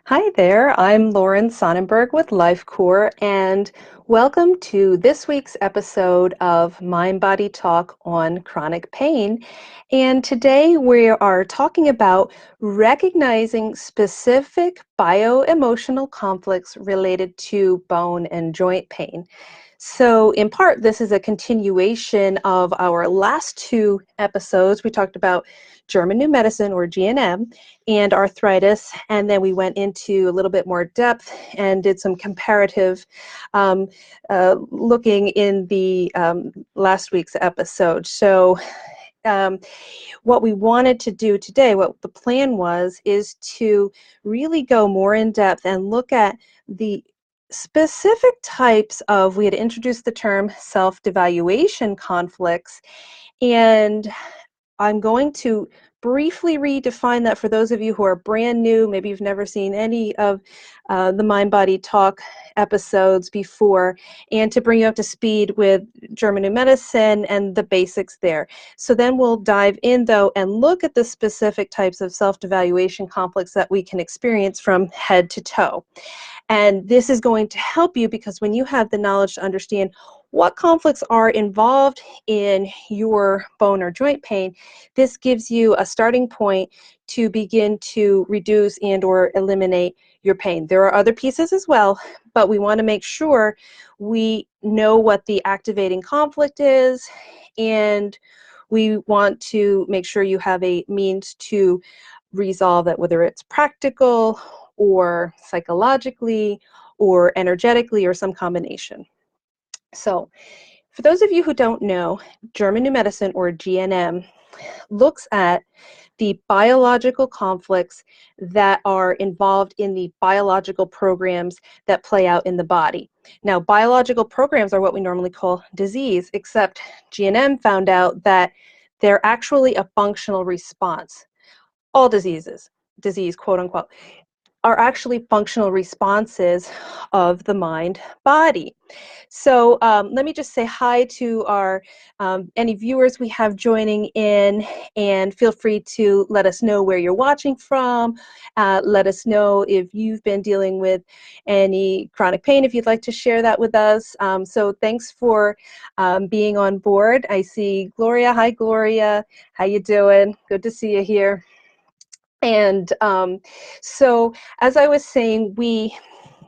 Hi there, I'm Lauren Sonnenberg with LifeCore, and welcome to this week's episode of Mind Body Talk on chronic pain. And today we are talking about recognizing specific bio-emotional conflicts related to bone and joint pain. So, in part, this is a continuation of our last two episodes. We talked about German New Medicine, or GNM, and arthritis, and then we went into a little bit more depth and did some comparative looking in the last week's episode. So, what we wanted to do today, what the plan was, is to really go more in depth and look at the specific types of, we had introduced the term self-devaluation conflicts, and I'm going to briefly redefine that for those of you who are brand new. Maybe you've never seen any of the Mind Body Talk episodes before, and to bring you up to speed with German New Medicine and the basics there. So then we'll dive in though and look at the specific types of self-devaluation conflicts that we can experience from head to toe. And this is going to help you because when you have the knowledge to understand what conflicts are involved in your bone or joint pain, this gives you a starting point to begin to reduce and or eliminate your pain. There are other pieces as well, but we want to make sure we know what the activating conflict is, and we want to make sure you have a means to resolve it, whether it's practical or psychologically or energetically or some combination. So for those of you who don't know, German New Medicine, or GNM, looks at the biological conflicts that are involved in the biological programs that play out in the body. Now, biological programs are what we normally call disease, except GNM found out that they're actually a functional response. All disease, quote unquote, are actually functional responses of the mind body. So let me just say hi to our any viewers we have joining in, and feel free to let us know where you're watching from. Let us know if you've been dealing with any chronic pain, if you'd like to share that with us. So thanks for being on board. I see Gloria. Hi, Gloria. How you doing? Good to see you here. And so, as I was saying, we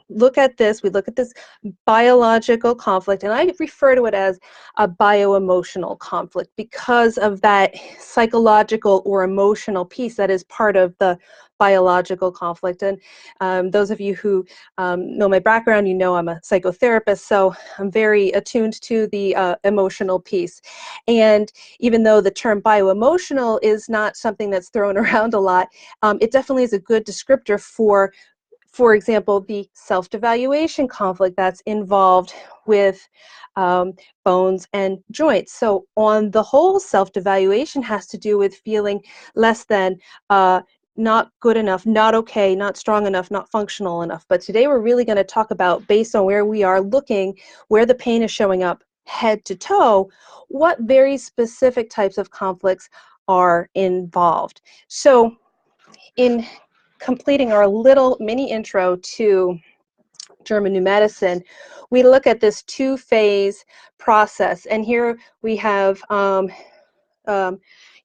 look at this biological conflict, and I refer to it as a bio-emotional conflict because of that psychological or emotional piece that is part of the biological conflict. And those of you who know my background, you know I'm a psychotherapist, so I'm very attuned to the emotional piece. And even though the term bio-emotional is not something that's thrown around a lot, it definitely is a good descriptor for example, the self-devaluation conflict that's involved with bones and joints. So on the whole, self-devaluation has to do with feeling less than, not good enough, not okay, not strong enough, not functional enough. But today we're really going to talk about, based on where we are looking, where the pain is showing up head to toe, what very specific types of conflicts are involved. So in completing our little mini intro to German New Medicine, we look at this two-phase process. And here we have,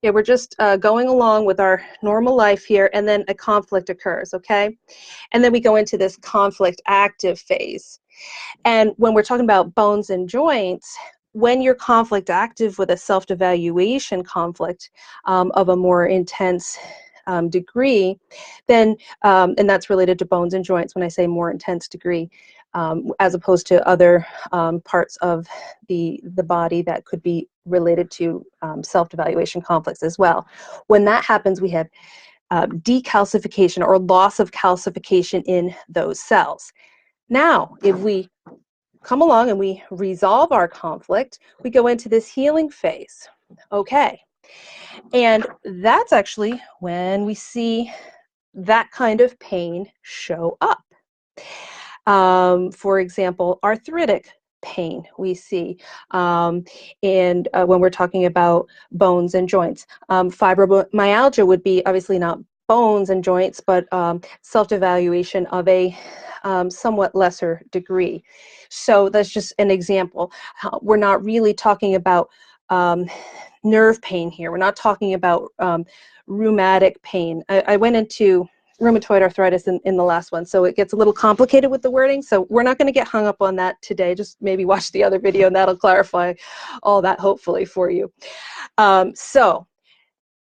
we're just going along with our normal life here, and then a conflict occurs, okay? And then we go into this conflict active phase. And when we're talking about bones and joints, when you're conflict active with a self-devaluation conflict of a more intense degree, then, and that's related to bones and joints when I say more intense degree, as opposed to other parts of the body that could be related to self-devaluation conflicts as well. When that happens, we have decalcification or loss of calcification in those cells. Now, if we come along and we resolve our conflict, we go into this healing phase. Okay. And that's actually when we see that kind of pain show up. For example, arthritic pain we see, and when we're talking about bones and joints. Fibromyalgia would be obviously not bones and joints, but self-devaluation of a somewhat lesser degree. So that's just an example. We're not really talking about nerve pain here. We're not talking about rheumatic pain. I went into rheumatoid arthritis in the last one, so it gets a little complicated with the wording, so we're not going to get hung up on that today. Just maybe watch the other video and that'll clarify all that hopefully for you. So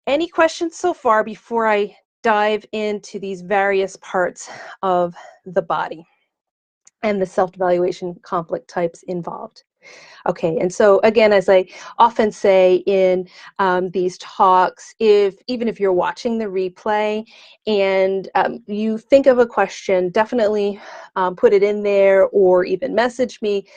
any questions so far before I dive into these various parts of the body and the self-devaluation conflict types involved? Okay, and so again, as I often say in these talks, even if you're watching the replay and you think of a question, definitely put it in there or even message me.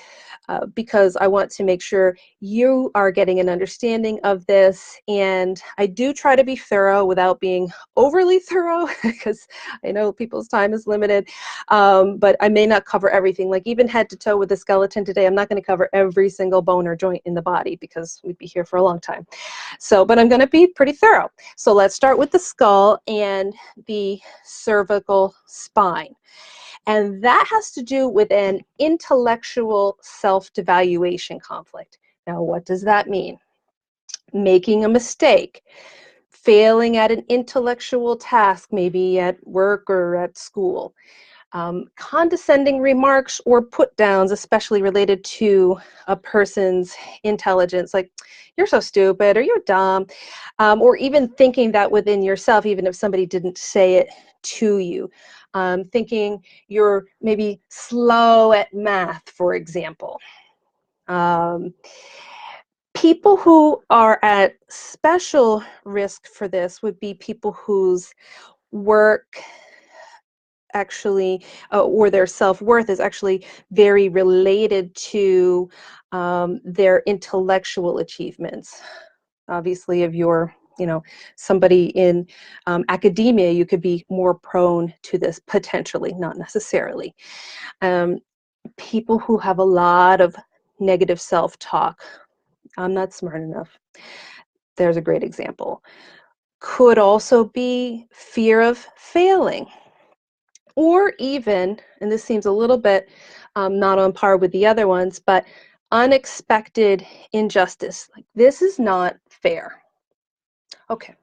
Because I want to make sure you are getting an understanding of this. And I do try to be thorough without being overly thorough, because I know people's time is limited, but I may not cover everything. Like even head to toe with the skeleton today, I'm not going to cover every single bone or joint in the body because we'd be here for a long time. So, but I'm going to be pretty thorough. So let's start with the skull and the cervical spine. And that has to do with an intellectual self-devaluation conflict. Now, what does that mean? Making a mistake, failing at an intellectual task, maybe at work or at school, condescending remarks or put downs, especially related to a person's intelligence, like you're so stupid or you're dumb, or even thinking that within yourself, even if somebody didn't say it to you. Thinking you're maybe slow at math, for example. People who are at special risk for this would be people whose work actually, or their self-worth is actually very related to their intellectual achievements. Obviously, if you're somebody in academia, you could be more prone to this potentially, not necessarily. People who have a lot of negative self-talk, I'm not smart enough. There's a great example. Could also be fear of failing. Or even, and this seems a little bit not on par with the other ones, but unexpected injustice. Like, this is not fair. Okay,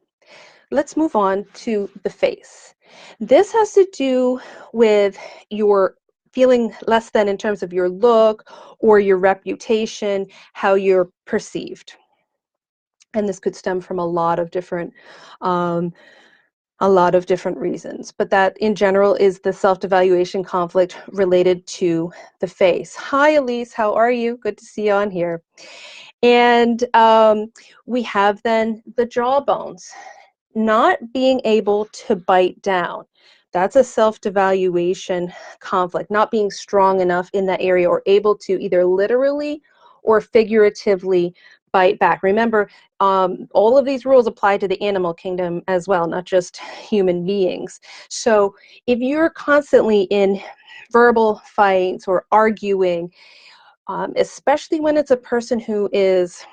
let's move on to the face. This has to do with your feeling less than in terms of your look or your reputation, how you're perceived. And this could stem from a lot of different reasons, but that in general is the self-devaluation conflict related to the face. Hi, Elise, how are you? Good to see you on here. And we have then the jawbones, not being able to bite down. That's a self-devaluation conflict, not being strong enough in that area or able to either literally or figuratively bite back. Remember, all of these rules apply to the animal kingdom as well, not just human beings. So if you're constantly in verbal fights or arguing, especially when it's a person who is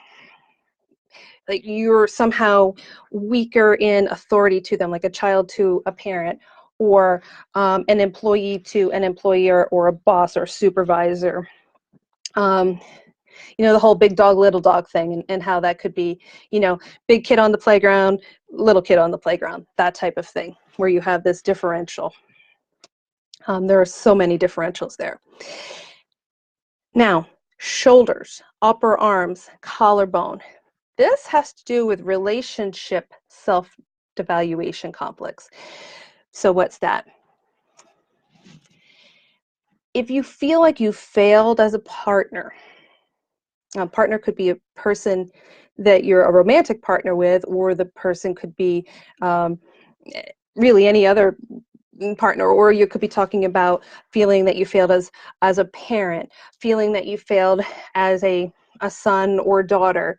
like you're somehow weaker in authority to them, like a child to a parent, or an employee to an employer, or a boss or supervisor. The whole big dog, little dog thing, and how that could be, big kid on the playground, little kid on the playground, that type of thing, where you have this differential. There are so many differentials there. Now, shoulders, upper arms, collarbone. This has to do with relationship self-devaluation complex. So what's that? If you feel like you failed as a partner could be a person that you're a romantic partner with, or the person could be really any other partner, or you could be talking about feeling that you failed as a parent, feeling that you failed as a son or daughter.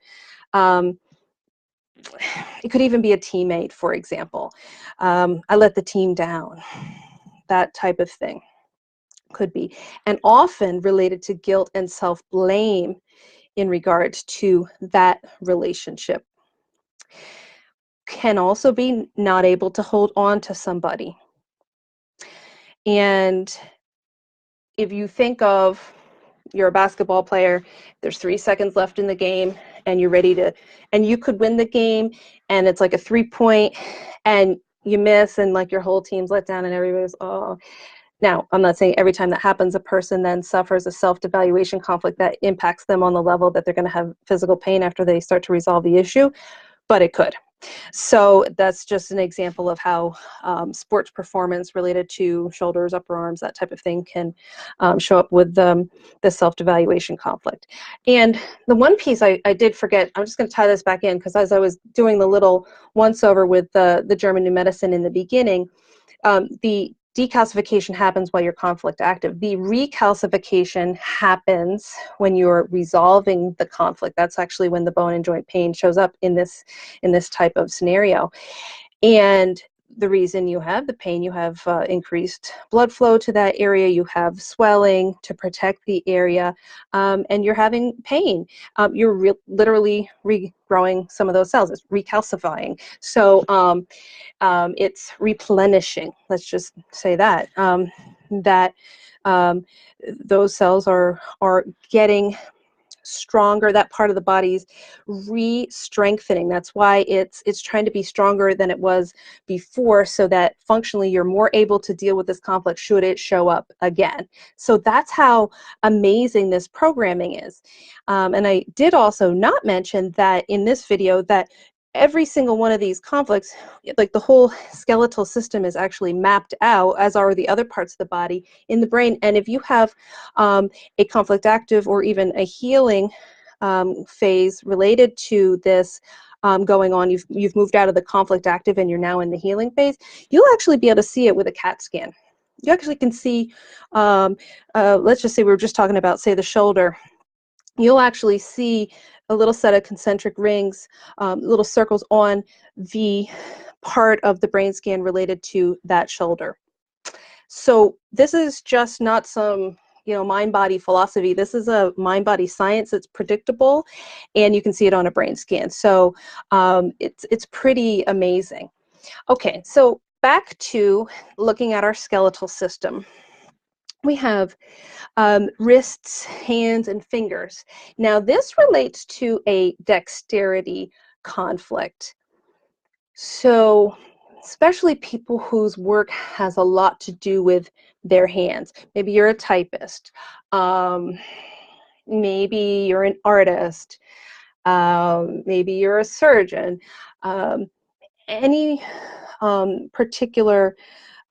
It could even be a teammate, for example. I let the team down, that type of thing could be. And often related to guilt and self-blame in regards to that relationship. can also be not able to hold on to somebody. And if you think of, you're a basketball player, there's 3 seconds left in the game, and you're ready to, and you could win the game, and it's like a 3-point, and you miss, and like your whole team's let down, and everybody's, oh. Now, I'm not saying every time that happens, a person then suffers a self-devaluation conflict that impacts them on the level that they're going to have physical pain after they start to resolve the issue, but it could. So that's just an example of how sports performance related to shoulders, upper arms, that type of thing can show up with the self-devaluation conflict. And the one piece I did forget, I'm just going to tie this back in, because as I was doing the little once-over with the German New Medicine in the beginning, the decalcification happens while you're conflict active. The recalcification happens when you're resolving the conflict. That's actually when the bone and joint pain shows up in this type of scenario. And the reason you have the pain, you have increased blood flow to that area, you have swelling to protect the area, and you're having pain. You're literally regrowing some of those cells. It's recalcifying. So it's replenishing. Let's just say that those cells are getting stronger. That part of the body's re-strengthening. That's why it's trying to be stronger than it was before, so that functionally you're more able to deal with this conflict should it show up again. So that's how amazing this programming is. And I did also not mention that in this video that every single one of these conflicts, like the whole skeletal system is actually mapped out, as are the other parts of the body in the brain. And if you have a conflict active or even a healing phase related to this going on, you've moved out of the conflict active and you're now in the healing phase, you'll actually be able to see it with a CAT scan. You actually can see, let's just say we were just talking about, say, the shoulder. You'll actually see a little set of concentric rings, little circles on the part of the brain scan related to that shoulder. So this is just not some, mind-body philosophy. This is a mind-body science that's predictable, and you can see it on a brain scan. So it's pretty amazing. Okay, so back to looking at our skeletal system. We have wrists, hands, and fingers. Now this relates to a dexterity conflict. So especially people whose work has a lot to do with their hands. Maybe you're a typist. Maybe you're an artist. Maybe you're a surgeon. Any particular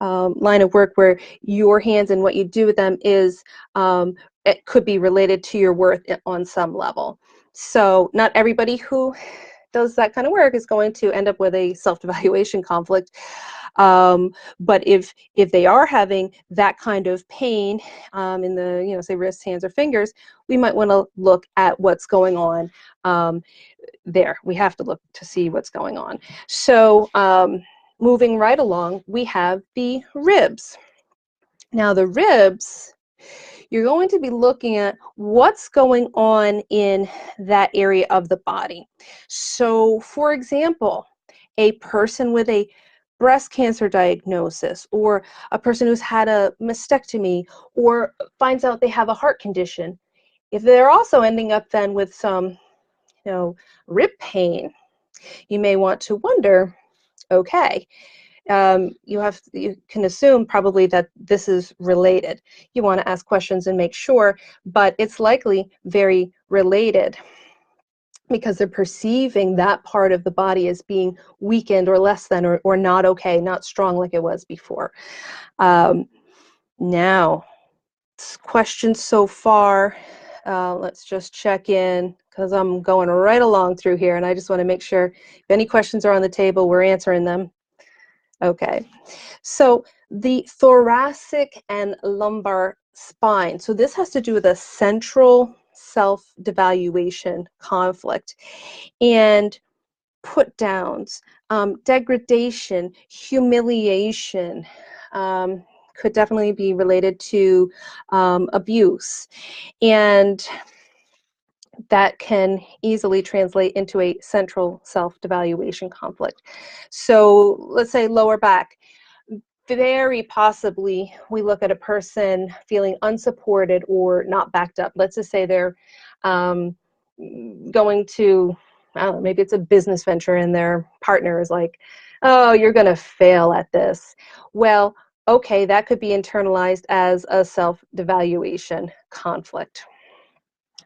line of work where your hands and what you do with them is, it could be related to your worth on some level. So not everybody who does that kind of work is going to end up with a self-devaluation conflict. But if they are having that kind of pain in the, say wrists, hands, or fingers, we might want to look at what's going on there. We have to look to see what's going on. So moving right along, we have the ribs. Now the ribs, you're going to be looking at what's going on in that area of the body. So for example, a person with a breast cancer diagnosis, or a person who's had a mastectomy, or finds out they have a heart condition, if they're also ending up then with some, rib pain, you may want to wonder, okay, you can assume probably that this is related. You want to ask questions and make sure, but it's likely very related because they're perceiving that part of the body as being weakened or less than, or not okay, not strong like it was before. Now, questions so far. Let's just check in, because I'm going right along through here, and I just want to make sure if any questions are on the table, we're answering them. Okay, so the thoracic and lumbar spine. So this has to do with a central self-devaluation conflict, and put downs, degradation, humiliation, could definitely be related to abuse. And that can easily translate into a central self-devaluation conflict. So let's say lower back. Very possibly we look at a person feeling unsupported or not backed up. Let's just say they're um, going to, I don't know, maybe it's a business venture and their partner is like, oh, you're going to fail at this. Well, okay, that could be internalized as a self-devaluation conflict.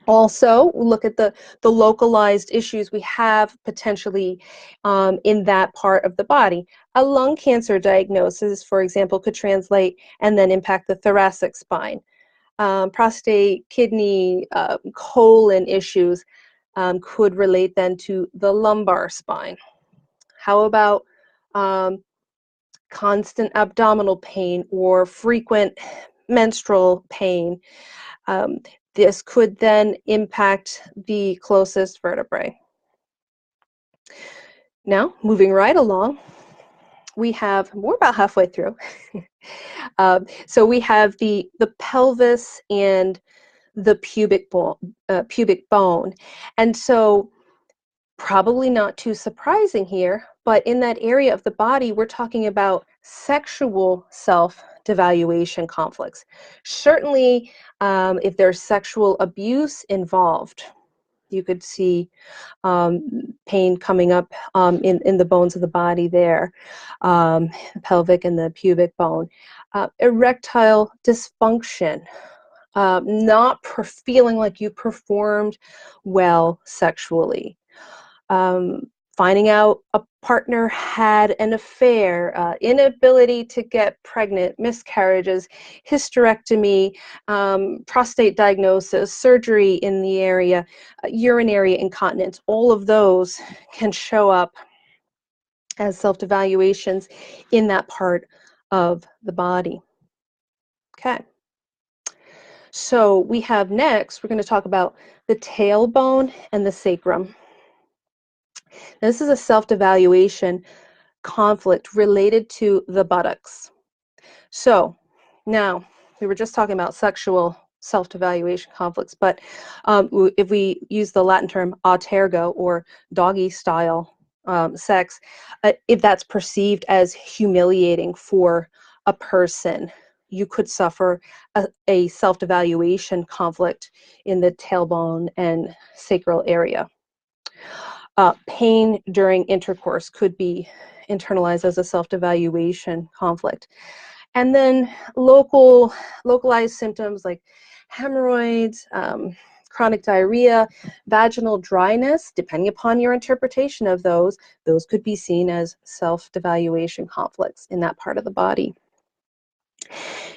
Also, look at the localized issues we have potentially in that part of the body. A lung cancer diagnosis, for example, could translate and then impact the thoracic spine. Prostate, kidney, colon issues could relate then to the lumbar spine. How about constant abdominal pain or frequent menstrual pain? Um, this could then impact the closest vertebrae. Now, moving right along, we're about halfway through. So we have the pelvis and the pubic bone. And so probably not too surprising here, but in that area of the body, we're talking about sexual self-devaluation conflicts. Certainly, if there's sexual abuse involved, you could see pain coming up in the bones of the body there, pelvic and the pubic bone. Erectile dysfunction, not feeling like you performed well sexually. Finding out a partner had an affair, inability to get pregnant, miscarriages, hysterectomy, prostate diagnosis, surgery in the area, urinary incontinence, all of those can show up as self-devaluations in that part of the body. Okay. So we have next, we're going to talk about the tailbone and the sacrum. This is a self-devaluation conflict related to the buttocks. So now, we were just talking about sexual self-devaluation conflicts, but if we use the Latin term autergo or doggy style sex, if that's perceived as humiliating for a person, you could suffer a self-devaluation conflict in the tailbone and sacral area. Pain during intercourse could be internalized as a self-devaluation conflict. And then localized symptoms like hemorrhoids, chronic diarrhea, vaginal dryness, depending upon your interpretation of those could be seen as self-devaluation conflicts in that part of the body.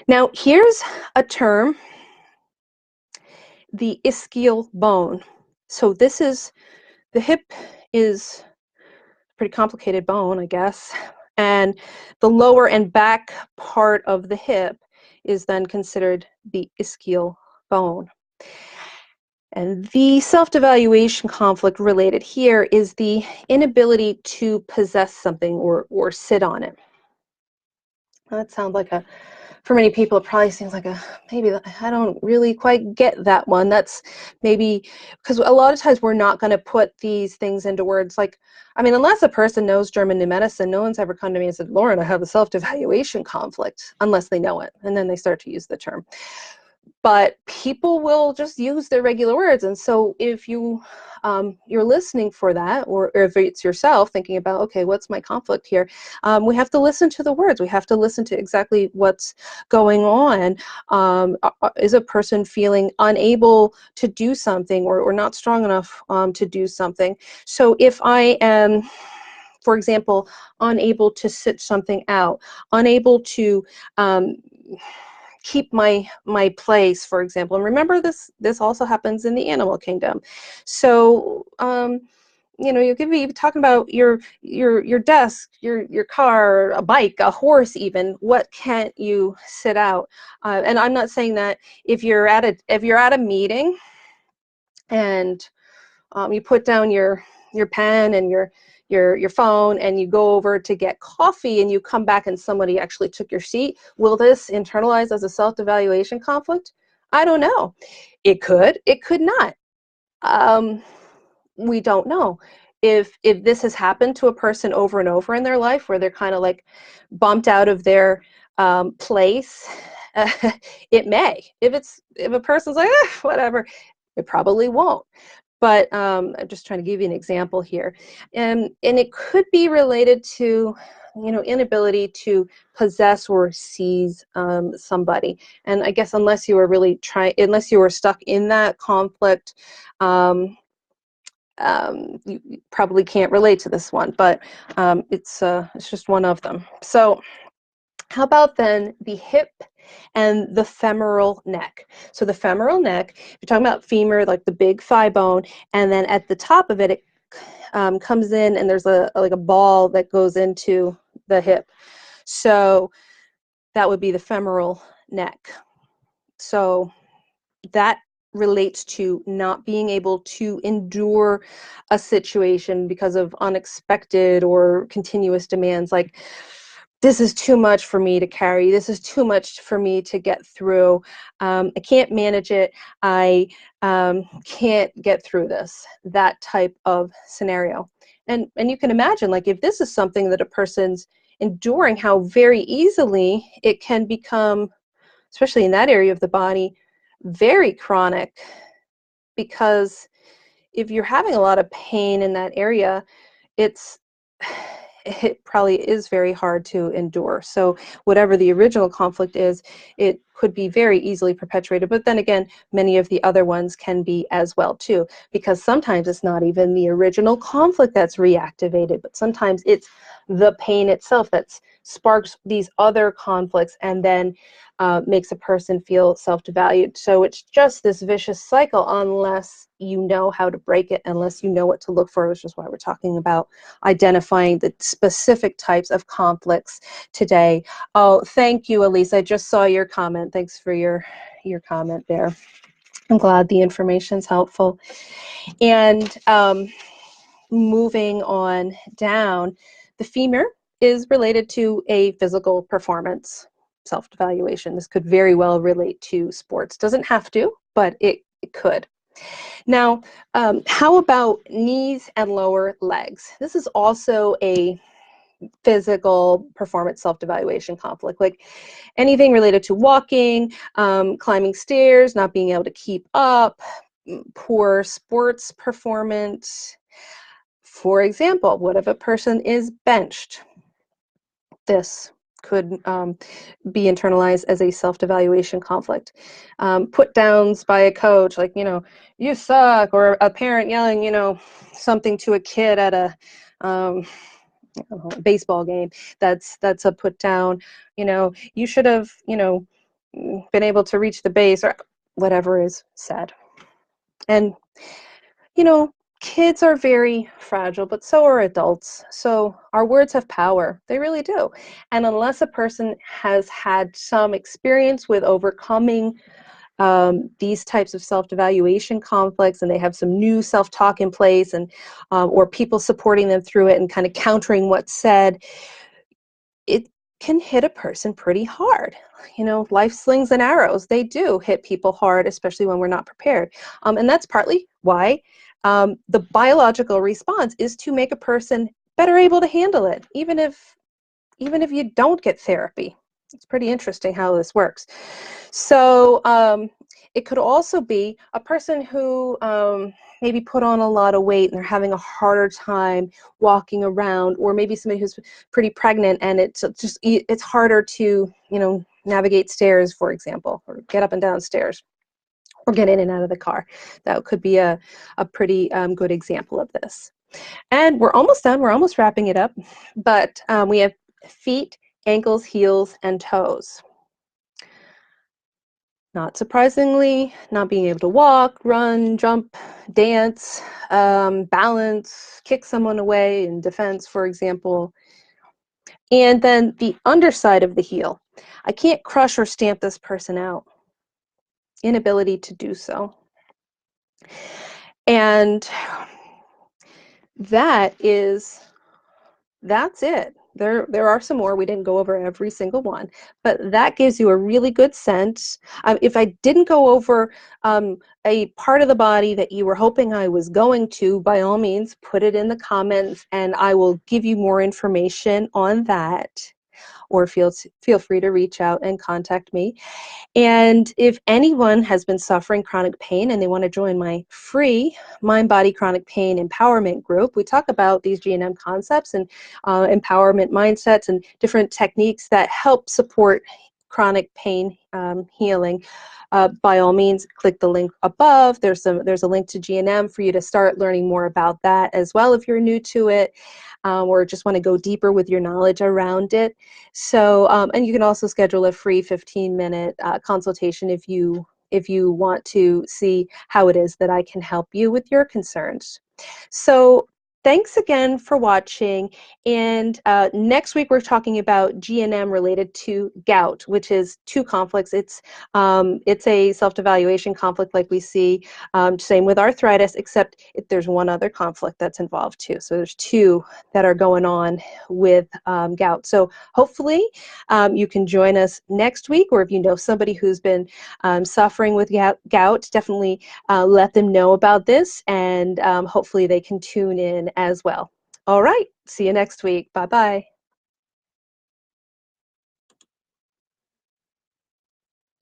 Now, here's a term, the ischial bone. So this is, the hip is a pretty complicated bone, I guess. And the lower and back part of the hip is then considered the ischial bone. And the self-devaluation conflict related here is the inability to possess something or sit on it. That sounds like for many people, it probably seems like maybe I don't really quite get that one. That's maybe because a lot of times we're not going to put these things into words. Like, I mean, unless a person knows German New Medicine, no one's ever come to me and said, Lauren, I have a self-devaluation conflict, unless they know it. And then they start to use the term. But people will just use their regular words. And so if you're listening for that, or if it's yourself thinking about, okay, what's my conflict here? We have to listen to the words. We have to listen to exactly what's going on. Is a person feeling unable to do something or not strong enough to do something? So if I am, for example, unable to sit something out, unable to keep my place, for example. And remember, this also happens in the animal kingdom. So you know, you could be talking about your desk, your car, a bike, a horse even. What can't you sit out? And I'm not saying that if you're at a meeting and you put down your pen and your phone and you go over to get coffee and you come back and somebody actually took your seat, will this internalize as a self-devaluation conflict? I don't know. It could not. We don't know. If this has happened to a person over and over in their life, where they're kind of like bumped out of their place, it may. If a person's like, whatever, it probably won't. But I'm just trying to give you an example here, and it could be related to, inability to possess or seize somebody. And I guess unless you were stuck in that conflict, you probably can't relate to this one, but it's just one of them. So how about then the hip and the femoral neck? So the femoral neck, you're talking about femur, like the big thigh bone, and then at the top of it, it comes in, and there's like a ball that goes into the hip. So that would be the femoral neck. So that relates to not being able to endure a situation because of unexpected or continuous demands, like, this is too much for me to carry, this is too much for me to get through, I can't manage it, I can't get through this, that type of scenario. And you can imagine, like, if this is something that a person's enduring, how very easily it can become, especially in that area of the body, very chronic. Because if you're having a lot of pain in that area, it probably is very hard to endure. So whatever the original conflict is, it could be very easily perpetuated. But then again, many of the other ones can be as well too, because sometimes it's not even the original conflict that's reactivated, but sometimes it's the pain itself that sparks these other conflicts and then makes a person feel self-devalued. So it's just this vicious cycle unless you know how to break it, unless you know what to look for, which is why we're talking about identifying the specific types of conflicts today. Oh, thank you, Elise. I just saw your comment. Thanks for your comment there. I'm glad the information's helpful. And moving on down, the femur is related to a physical performance self-devaluation. This could very well relate to sports. Doesn't have to, but it could. Now, how about knees and lower legs? This is also a physical performance self-devaluation conflict, like anything related to walking, climbing stairs, not being able to keep up, poor sports performance. For example, what if a person is benched? This could be internalized as a self-devaluation conflict. Put downs by a coach, like, you suck, or a parent yelling, something to a kid at a baseball game. That's a put down. You should have, been able to reach the base, or whatever is said. And, kids are very fragile, but so are adults. So our words have power. They really do. And unless a person has had some experience with overcoming these types of self-devaluation conflicts, and they have some new self-talk in place, and or people supporting them through it and kind of countering what's said, it can hit a person pretty hard. Life slings and arrows, they do hit people hard, especially when we're not prepared. And that's partly why the biological response is to make a person better able to handle it, even if you don't get therapy. It's pretty interesting how this works. So it could also be a person who maybe put on a lot of weight and they're having a harder time walking around, or maybe somebody who's pretty pregnant and it's harder to navigate stairs, for example, or get up and down stairs, or get in and out of the car. That could be a pretty good example of this. And we're almost done. We're almost wrapping it up. But we have feet, ankles, heels, and toes. Not surprisingly, not being able to walk, run, jump, dance, balance, kick someone away in defense, for example. And then the underside of the heel. I can't crush or stamp this person out. Inability to do so. And that's it. There are some more. We didn't go over every single one, but that gives you a really good sense. If I didn't go over a part of the body that you were hoping I was going to, by all means, put it in the comments, and I will give you more information on that. Or feel free to reach out and contact me. And if anyone has been suffering chronic pain and they want to join my free Mind Body Chronic Pain Empowerment group, we talk about these G&M concepts and empowerment mindsets and different techniques that help support chronic pain healing. By all means, click the link above. There's a link to G&M for you to start learning more about that as well if you're new to it, or just want to go deeper with your knowledge around it. So, and you can also schedule a free 15-minute consultation if you want to see how it is that I can help you with your concerns. So thanks again for watching. And next week we're talking about GNM related to gout, which is two conflicts. It's a self-devaluation conflict like we see. Same with arthritis, except there's one other conflict that's involved too. So there's two that are going on with gout. So hopefully you can join us next week, or if you know somebody who's been suffering with gout, definitely let them know about this, and hopefully they can tune in as well. All right, see you next week. Bye-bye.